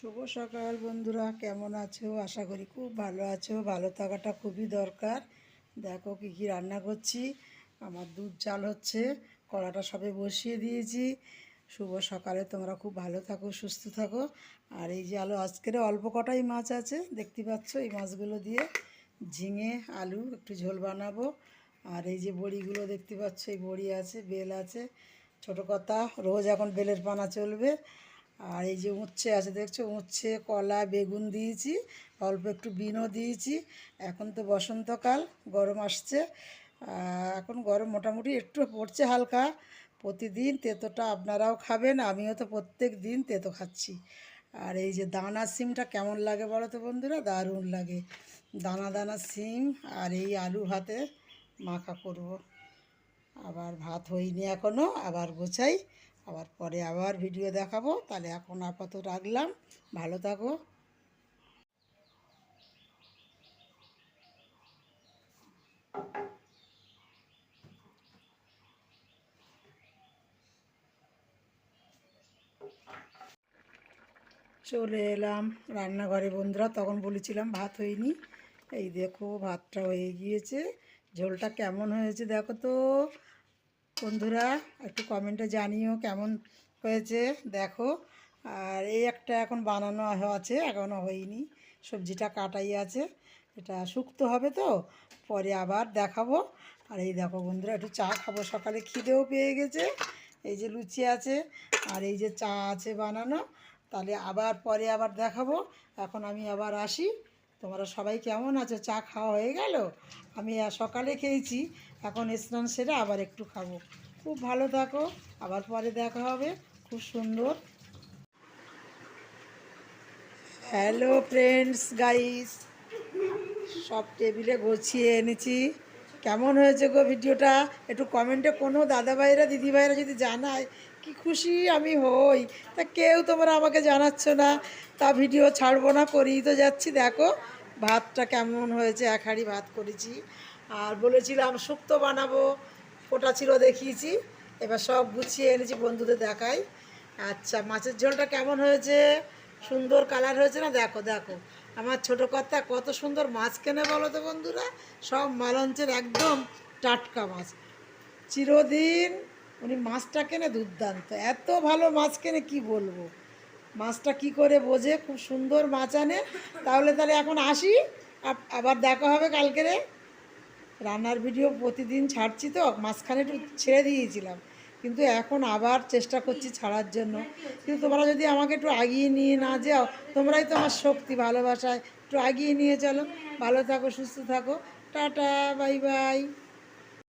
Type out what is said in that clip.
শুভ সকাল বন্ধুরা, কেমন আছো? আশা করি খুব ভালো আছো। ভালো থাকাটা খুবই দরকার। দেখো কি কি রান্না করছি। আমার দুধ জাল হচ্ছে, কড়াটা সবে বসিয়ে দিয়েছি। শুভ সকালে, তোমরা খুব ভালো থাকো, সুস্থ থাকো। আর এই যে আজকের অল্প কটাই মাছ আছে, দেখতে পাচ্ছ। এই মাছগুলো দিয়ে ঝিঙে আলু একটু ঝোল বানাবো। আর এই যে বড়িগুলো দেখতে পাচ্ছ, এই বড়ি আছে, বেল আছে। ছোটো কথা, রোজ এখন বেলের পানা চলবে। আর এই যে উচ্ছে আছে, দেখছো, উচ্ছে, কলা, বেগুন দিয়েছি, অল্প একটু বিনও দিয়েছি। এখন তো বসন্তকাল, গরম আসছে। এখন গরম মোটামুটি একটু পড়ছে হালকা। প্রতিদিন তেঁতোটা আপনারাও খাবেন, আমিও তো প্রত্যেক দিন তেঁতো খাচ্ছি। আর এই যে দানা সিমটা কেমন লাগে বলো তো বন্ধুরা? দারুণ লাগে। দানা দানা সিম আর এই আলু ভাতে মাখা করব। আবার ভাত হয়নি এখনও, আবার গোছাই, আবার পরে আবার ভিডিও দেখাবো। তাহলে এখন আপাতত রাখলাম, ভালো থাকো। চলে এলাম রান্নাঘরে বন্ধুরা, তখন বলেছিলাম ভাত হয়নি। এই দেখো ভাতটা হয়ে গিয়েছে। ঝোলটা কেমন হয়েছে দেখো তো বন্ধুরা, একটু কমেন্টে জানিও কেমন হয়েছে। দেখো, আর এই একটা এখন বানানো আছে, এখনও হয়নি। সবজিটা কাটাই আছে, এটা শুক্তো হবে তো, পরে আবার দেখাবো। আর এই দেখো বন্ধুরা, একটু চা খাবো, সকালে খিদেও পেয়ে গেছে। এই যে লুচি আছে, আর এই যে চা আছে বানানো। তাহলে আবার পরে আবার দেখাবো। এখন আমি আবার আসি। তোমরা সবাই কেমন আছো? চা খাওয়া হয়ে গেল? আমি সকালে খেয়েছি, এখন স্নান সেরে আবার একটু খাবো। খুব ভালো থাকো, আবার পরে দেখা হবে। খুব সুন্দর। হ্যালো ফ্রেন্ডস, গাইস, সব টেবিলে গুছিয়ে এনেছি। কেমন হয়েছে গো ভিডিওটা? একটু কমেন্টে কোনো দাদাভাইরা দিদিভাইরা যদি জানায়, কি খুশি আমি হই। তা কেউ তোমরা আমাকে জানাচ্ছ না, তা ভিডিও ছাড়বো না, করেই তো যাচ্ছি। দেখো ভাতটা কেমন হয়েছে, এক হাঁড়ি ভাত করেছি। আর বলেছিলাম শুক্তো বানাবো, ফোটা ছিল দেখিয়েছি। এবার সব গুছিয়ে এনেছি, বন্ধুদের দেখাই। আচ্ছা, মাছের ঝোলটা কেমন হয়েছে? সুন্দর কালার হয়েছে না? দেখো দেখো, আমার ছোটো কর্তা কত সুন্দর মাছ কেনে বলো তো বন্ধুরা। সব মালঞ্চের একদম টাটকা মাছ। চিরদিন উনি মাছটা কেনে দুর্দান্ত, এত ভালো মাছ কেনে কি বলবো। মাছটা কি করে বোঝে, খুব সুন্দর মাছ আনে। তাহলে এখন আসি, আবার দেখা হবে কালকেরে। রান্নার ভিডিও প্রতিদিন ছাড়ছি তো, মাঝখানে একটু ছেড়ে দিয়েছিলাম, কিন্তু এখন আবার চেষ্টা করছি ছাড়ার জন্য। কিন্তু তোমরা যদি আমাকে একটু আগিয়ে নিয়ে না যাও, তোমরাই তো আমার শক্তি, ভালোবাসায় একটু আগিয়ে নিয়ে চলো। ভালো থাকো, সুস্থ থাকো, টাটা, বাই বাই।